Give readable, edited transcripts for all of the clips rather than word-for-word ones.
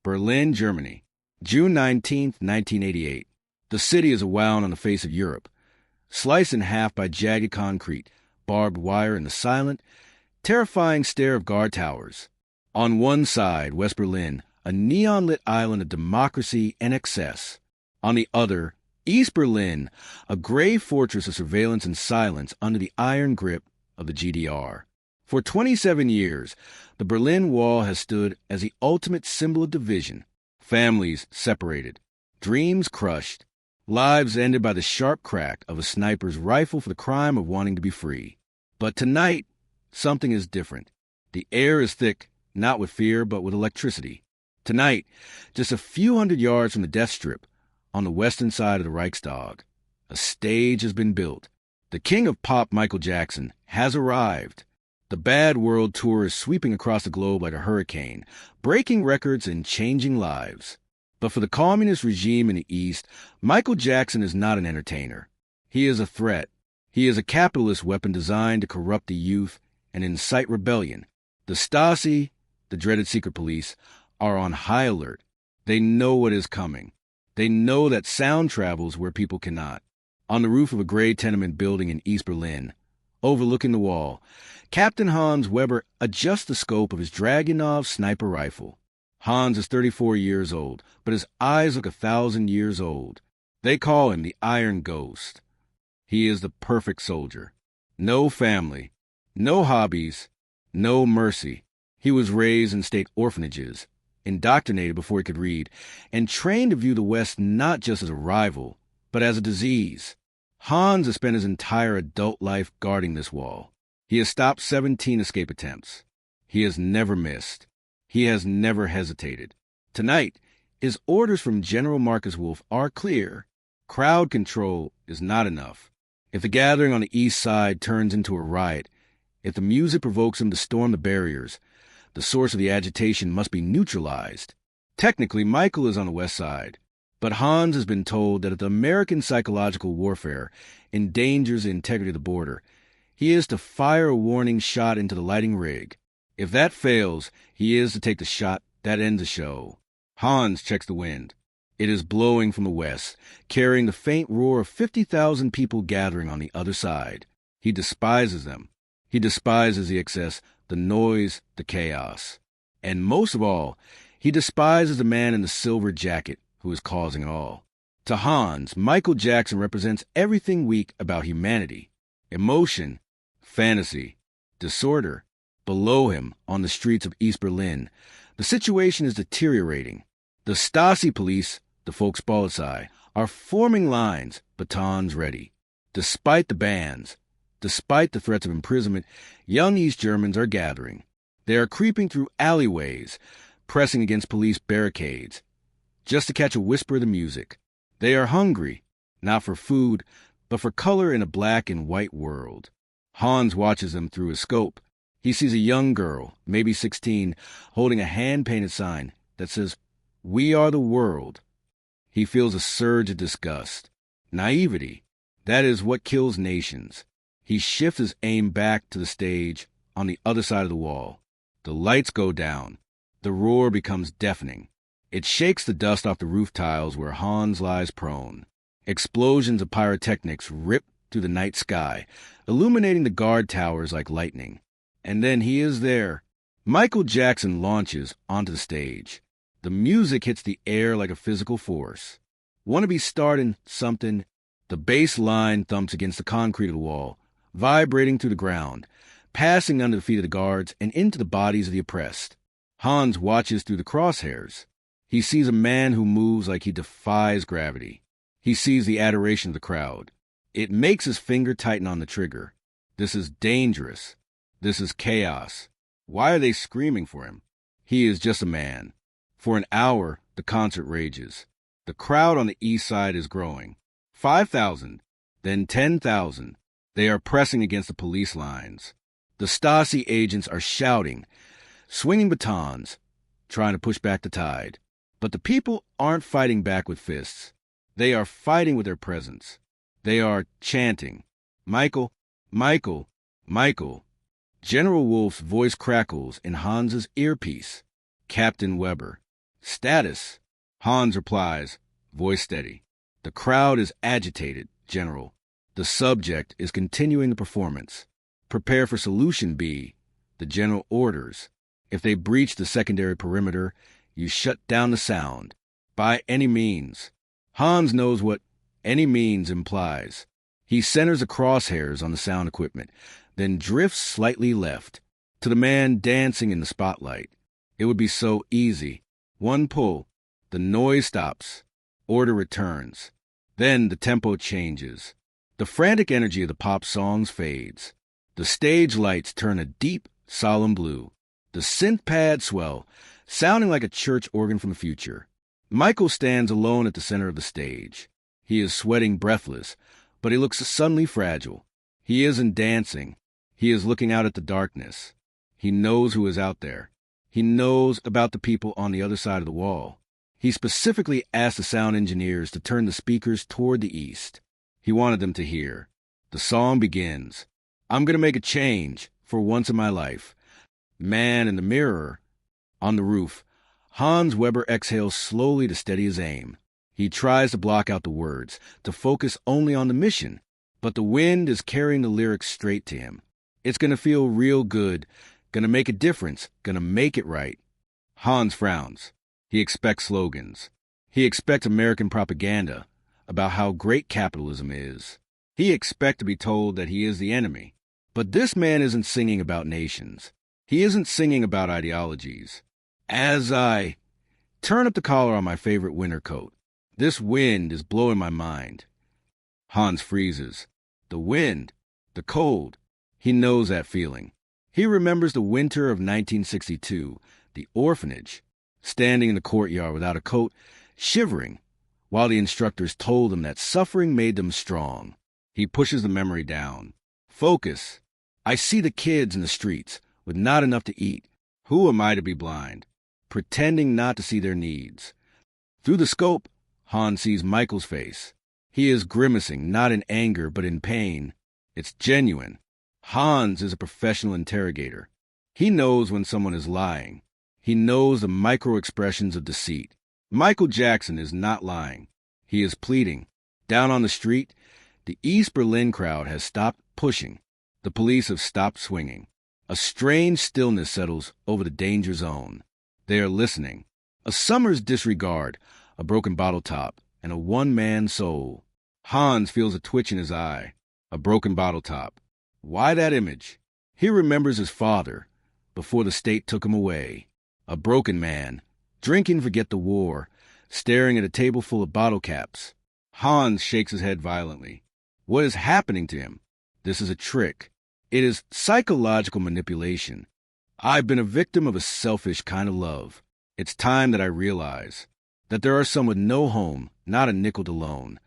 Berlin, Germany. June 19th, 1988. The city is a wound on the face of Europe, sliced in half by jagged concrete, barbed wire, and the silent, terrifying stare of guard towers. On one side, West Berlin, a neon-lit island of democracy and excess. On the other, East Berlin, a gray fortress of surveillance and silence under the iron grip of the GDR. For 27 years, the Berlin Wall has stood as the ultimate symbol of division. Families separated, dreams crushed, lives ended by the sharp crack of a sniper's rifle for the crime of wanting to be free. But tonight, something is different. The air is thick, not with fear, but with electricity. Tonight, just a few hundred yards from the death strip, on the western side of the Reichstag, a stage has been built. The king of pop, Michael Jackson, has arrived. The Bad World Tour is sweeping across the globe like a hurricane, breaking records and changing lives. But for the communist regime in the East, Michael Jackson is not an entertainer. He is a threat. He is a capitalist weapon designed to corrupt the youth and incite rebellion. The Stasi, the dreaded secret police, are on high alert. They know what is coming. They know that sound travels where people cannot. On the roof of a gray tenement building in East Berlin, overlooking the wall, Captain Hans Weber adjusts the scope of his Dragunov sniper rifle. Hans is 34 years old, but his eyes look 1,000 years old. They call him the Iron Ghost. He is the perfect soldier. No family, no hobbies, no mercy. He was raised in state orphanages, indoctrinated before he could read, and trained to view the West not just as a rival, but as a disease. Hans has spent his entire adult life guarding this wall. He has stopped 17 escape attempts. He has never missed. He has never hesitated. Tonight, his orders from General Marcus Wolf are clear. Crowd control is not enough. If the gathering on the east side turns into a riot, if the music provokes him to storm the barriers, the source of the agitation must be neutralized. Technically, Michael is on the west side, but Hans has been told that if the American psychological warfare endangers the integrity of the border, he is to fire a warning shot into the lighting rig. If that fails, he is to take the shot that ends the show. Hans checks the wind. It is blowing from the west, carrying the faint roar of 50,000 people gathering on the other side. He despises them. He despises the excess, the noise, the chaos. And most of all, he despises the man in the silver jacket who is causing it all. To Hans, Michael Jackson represents everything weak about humanity. Emotion, fantasy, disorder. Below him, on the streets of East Berlin, the situation is deteriorating. The Stasi police, the Volkspolizei, are forming lines, batons ready. Despite the bans, despite the threats of imprisonment, young East Germans are gathering. They are creeping through alleyways, pressing against police barricades, just to catch a whisper of the music. They are hungry, not for food, but for color in a black and white world. Hans watches them through his scope. He sees a young girl, maybe 16, holding a hand-painted sign that says, "We are the world." He feels a surge of disgust. Naivety. That is what kills nations. He shifts his aim back to the stage on the other side of the wall. The lights go down. The roar becomes deafening. It shakes the dust off the roof tiles where Hans lies prone. Explosions of pyrotechnics rip through the night sky, illuminating the guard towers like lightning. And then he is there. Michael Jackson launches onto the stage. The music hits the air like a physical force. Want to be starting something? The bass line thumps against the concrete of the wall, vibrating through the ground, passing under the feet of the guards and into the bodies of the oppressed. Hans watches through the crosshairs. He sees a man who moves like he defies gravity. He sees the adoration of the crowd. It makes his finger tighten on the trigger. This is dangerous. This is chaos. Why are they screaming for him? He is just a man. For an hour, the concert rages. The crowd on the east side is growing. 5,000, then 10,000. They are pressing against the police lines. The Stasi agents are shouting, swinging batons, trying to push back the tide. But the people aren't fighting back with fists. They are fighting with their presence. They are chanting, "Michael, Michael, Michael." General Wolf's voice crackles in Hans's earpiece. Captain Weber. Status. Hans replies, voice steady. The crowd is agitated, General. The subject is continuing the performance. Prepare for solution B. The General orders. If they breach the secondary perimeter, you shut down the sound. By any means. Hans knows what any means implies. He centers the crosshairs on the sound equipment, then drifts slightly left, to the man dancing in the spotlight. It would be so easy. One pull. The noise stops. Order returns. Then the tempo changes. The frantic energy of the pop songs fades. The stage lights turn a deep, solemn blue. The synth pads swell, sounding like a church organ from the future. Michael stands alone at the center of the stage. He is sweating breathless, but he looks suddenly fragile. He isn't dancing. He is looking out at the darkness. He knows who is out there. He knows about the people on the other side of the wall. He specifically asked the sound engineers to turn the speakers toward the east. He wanted them to hear. The song begins. I'm going to make a change for once in my life. Man in the mirror. On the roof, Hans Weber exhales slowly to steady his aim. He tries to block out the words, to focus only on the mission, but the wind is carrying the lyrics straight to him. It's going to feel real good, going to make a difference, going to make it right. Hans frowns. He expects slogans. He expects American propaganda about how great capitalism is. He expects to be told that he is the enemy. But this man isn't singing about nations. He isn't singing about ideologies. As I turn up the collar on my favorite winter coat, this wind is blowing my mind. Hans freezes. The wind, the cold. He knows that feeling. He remembers the winter of 1962, the orphanage, standing in the courtyard without a coat, shivering, while the instructors told him that suffering made them strong. He pushes the memory down. Focus. I see the kids in the streets with not enough to eat. Who am I to be blind? Pretending not to see their needs. Through the scope, Hans sees Michael's face. He is grimacing, not in anger, but in pain. It's genuine. Hans is a professional interrogator. He knows when someone is lying. He knows the micro-expressions of deceit. Michael Jackson is not lying. He is pleading. Down on the street, the East Berlin crowd has stopped pushing. The police have stopped swinging. A strange stillness settles over the danger zone. They are listening. A summer's disregard, a broken bottle top, and a one-man soul. Hans feels a twitch in his eye. A broken bottle top. Why that image? He remembers his father, before the state took him away. A broken man, drinking forget the war, staring at a table full of bottle caps. Hans shakes his head violently. What is happening to him? This is a trick. It is psychological manipulation. I've been a victim of a selfish kind of love. It's time that I realize that there are some with no home, not a nickel to loan.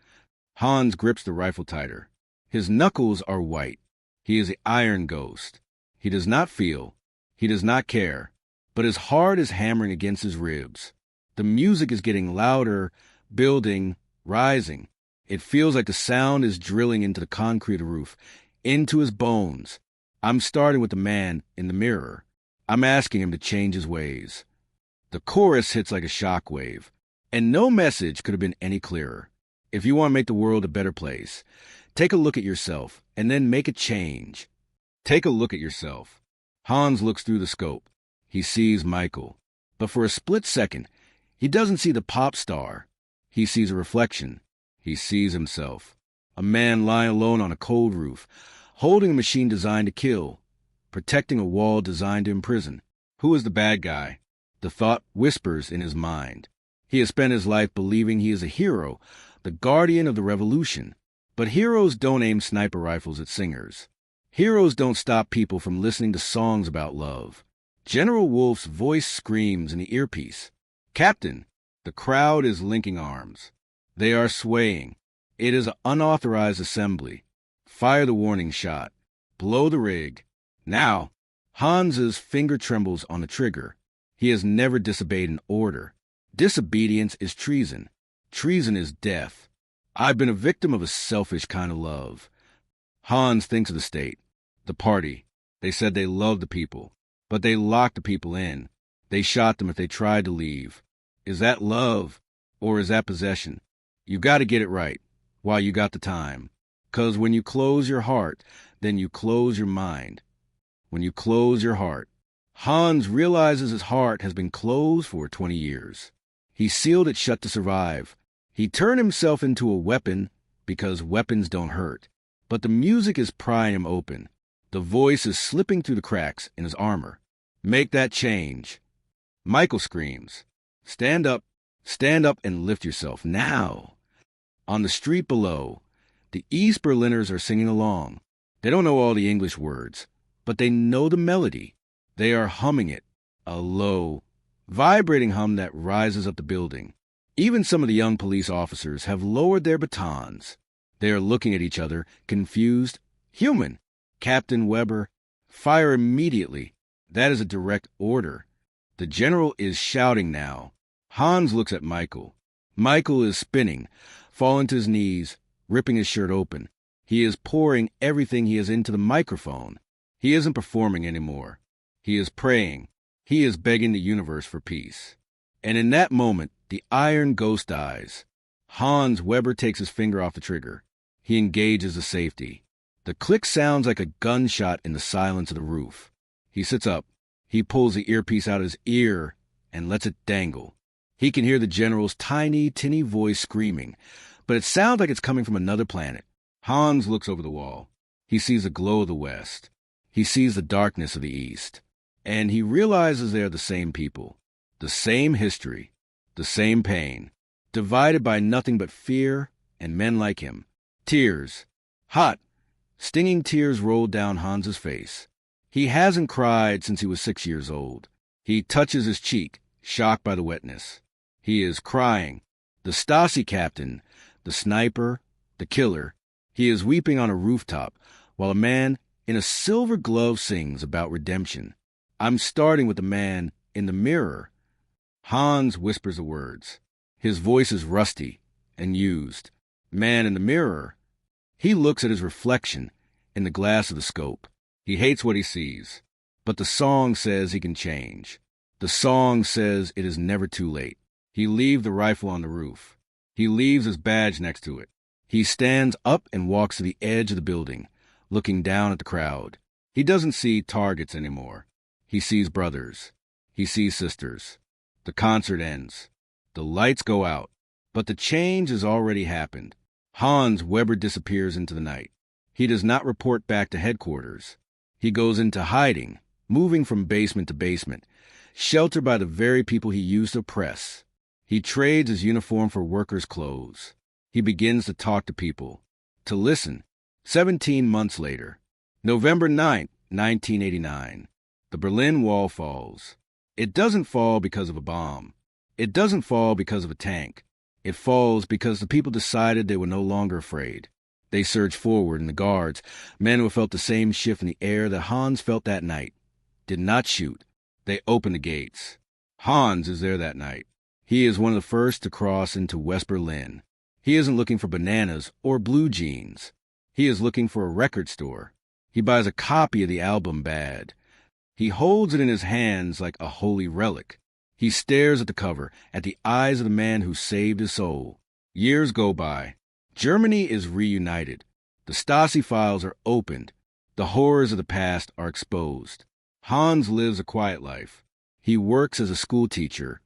Hans grips the rifle tighter. His knuckles are white. He is the iron ghost. He does not feel. He does not care. But his heart is hammering against his ribs. The music is getting louder, building, rising. It feels like the sound is drilling into the concrete roof, into his bones. I'm starting with the man in the mirror. I'm asking him to change his ways. The chorus hits like a shockwave, and no message could have been any clearer. If you want to make the world a better place, take a look at yourself, and then make a change. Take a look at yourself. Hans looks through the scope. He sees Michael. But for a split second, he doesn't see the pop star. He sees a reflection. He sees himself. A man lying alone on a cold roof, holding a machine designed to kill, protecting a wall designed to imprison. Who is the bad guy? The thought whispers in his mind. He has spent his life believing he is a hero, the guardian of the revolution. But heroes don't aim sniper rifles at singers. Heroes don't stop people from listening to songs about love. General Wolf's voice screams in the earpiece. Captain, the crowd is linking arms. They are swaying. It is an unauthorized assembly. Fire the warning shot. Blow the rig. Now, Hans's finger trembles on the trigger. He has never disobeyed an order. Disobedience is treason. Treason is death. I've been a victim of a selfish kind of love. Hans thinks of the state, the party. They said they loved the people, but they locked the people in. They shot them if they tried to leave. Is that love or is that possession? You got to get it right while you got the time. 'Cause when you close your heart, then you close your mind. When you close your heart. Hans realizes his heart has been closed for 20 years. He sealed it shut to survive. He turned himself into a weapon because weapons don't hurt. But the music is prying him open. The voice is slipping through the cracks in his armor. Make that change. Michael screams. Stand up and lift yourself, now. On the street below, the East Berliners are singing along. They don't know all the English words, but they know the melody. They are humming it, a low, vibrating hum that rises up the building. Even some of the young police officers have lowered their batons. They are looking at each other, confused. Human. Captain Weber, fire immediately. That is a direct order. The general is shouting now. Hans looks at Michael. Michael is spinning, falling to his knees, ripping his shirt open. He is pouring everything he has into the microphone. He isn't performing anymore. He is praying. He is begging the universe for peace. And in that moment, the iron ghost dies. Hans Weber takes his finger off the trigger. He engages the safety. The click sounds like a gunshot in the silence of the roof. He sits up. He pulls the earpiece out of his ear and lets it dangle. He can hear the general's tiny, tinny voice screaming, but it sounds like it's coming from another planet. Hans looks over the wall. He sees the glow of the west. He sees the darkness of the east. And he realizes they are the same people, the same history, the same pain, divided by nothing but fear and men like him. Tears. Hot, stinging tears rolled down Hans's face. He hasn't cried since he was 6 years old. He touches his cheek, shocked by the wetness. He is crying. The Stasi captain, the sniper, the killer, he is weeping on a rooftop while a man in a silver glove sings about redemption. I'm starting with the man in the mirror. Hans whispers the words. His voice is rusty and used. Man in the mirror. He looks at his reflection in the glass of the scope. He hates what he sees. But the song says he can change. The song says it is never too late. He leaves the rifle on the roof. He leaves his badge next to it. He stands up and walks to the edge of the building, looking down at the crowd. He doesn't see targets anymore. He sees brothers. He sees sisters. The concert ends. The lights go out. But the change has already happened. Hans Weber disappears into the night. He does not report back to headquarters. He goes into hiding, moving from basement to basement, sheltered by the very people he used to oppress. He trades his uniform for workers' clothes. He begins to talk to people, to listen. 17 months later, November 9th, 1989, the Berlin Wall falls. It doesn't fall because of a bomb. It doesn't fall because of a tank. It falls because the people decided they were no longer afraid. They surged forward, and the guards, men who felt the same shift in the air that Hans felt that night, did not shoot. They opened the gates. Hans is there that night. He is one of the first to cross into West Berlin. He isn't looking for bananas or blue jeans. He is looking for a record store. He buys a copy of the album Bad. He holds it in his hands like a holy relic. He stares at the cover, at the eyes of the man who saved his soul. Years go by. Germany is reunited. The Stasi files are opened. The horrors of the past are exposed. Hans lives a quiet life. He works as a school teacher,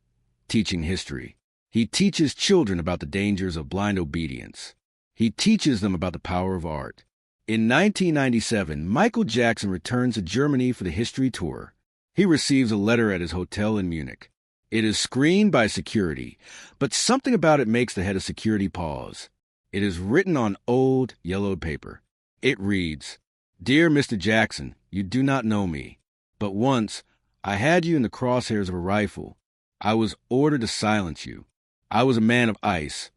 teaching history. He teaches children about the dangers of blind obedience. He teaches them about the power of art. In 1997, Michael Jackson returns to Germany for the history tour. He receives a letter at his hotel in Munich. It is screened by security, but something about it makes the head of security pause. It is written on old, yellowed paper. It reads, "Dear Mr. Jackson, you do not know me, but once I had you in the crosshairs of a rifle. I was ordered to silence you. I was a man of ice,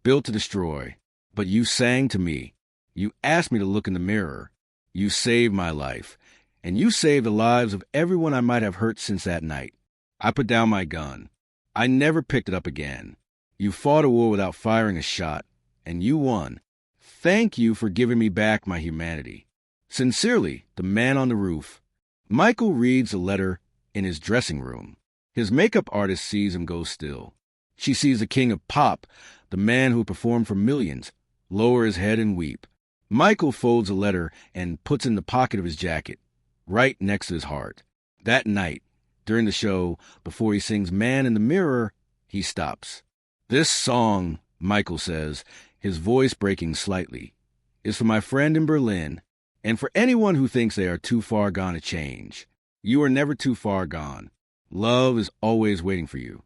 built to destroy, but you sang to me. You asked me to look in the mirror. You saved my life, and you saved the lives of everyone I might have hurt since that night. I put down my gun. I never picked it up again. You fought a war without firing a shot, and you won. Thank you for giving me back my humanity. Sincerely, the man on the roof." Michael reads the letter in his dressing room. His makeup artist sees him go still. She sees the king of pop, the man who performed for millions, lower his head and weep. Michael folds a letter and puts it in the pocket of his jacket, right next to his heart. That night, during the show, before he sings Man in the Mirror, he stops. This song, Michael says, his voice breaking slightly, is for my friend in Berlin, and for anyone who thinks they are too far gone to change. You are never too far gone. Love is always waiting for you.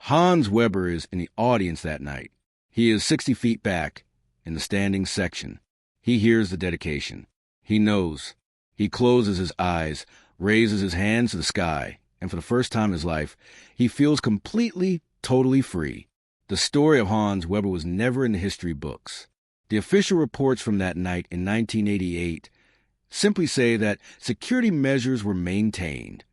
Hans Weber is in the audience that night. He is 60 feet back in the standing section. He hears the dedication. He knows. He closes his eyes, raises his hands to the sky, and for the first time in his life, he feels completely, totally free. The story of Hans Weber was never in the history books. The official reports from that night in 1988 simply say that security measures were maintained.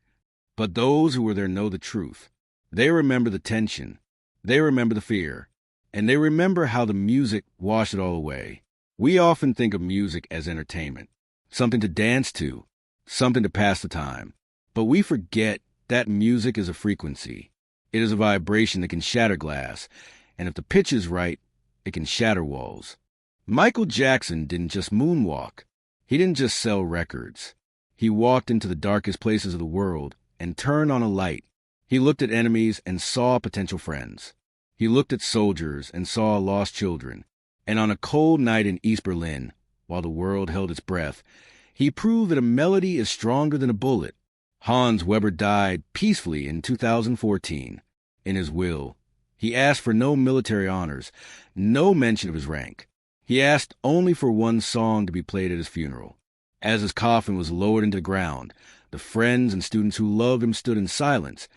But those who were there know the truth. They remember the tension. They remember the fear. And they remember how the music washed it all away. We often think of music as entertainment, something to dance to, something to pass the time. But we forget that music is a frequency. It is a vibration that can shatter glass, and if the pitch is right, it can shatter walls. Michael Jackson didn't just moonwalk. He didn't just sell records. He walked into the darkest places of the world and turned on a light. He looked at enemies and saw potential friends. He looked at soldiers and saw lost children. And on a cold night in East Berlin, while the world held its breath, he proved that a melody is stronger than a bullet. Hans Weber died peacefully in 2014. In his will, he asked for no military honors, no mention of his rank. He asked only for one song to be played at his funeral. As his coffin was lowered into the ground, the friends and students who loved him stood in silence,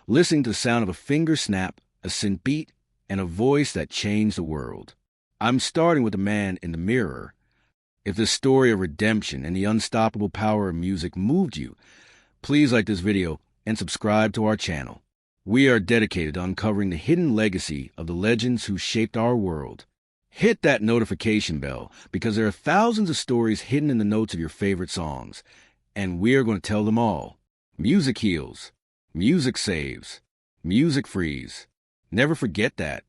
listening to the sound of a finger snap, a synth beat, and a voice that changed the world. I'm starting with the Man in the Mirror. If this story of redemption and the unstoppable power of music moved you, please like this video and subscribe to our channel. We are dedicated to uncovering the hidden legacy of the legends who shaped our world. Hit that notification bell because there are thousands of stories hidden in the notes of your favorite songs, and we are going to tell them all. Music heals. Music saves. Music frees. Never forget that.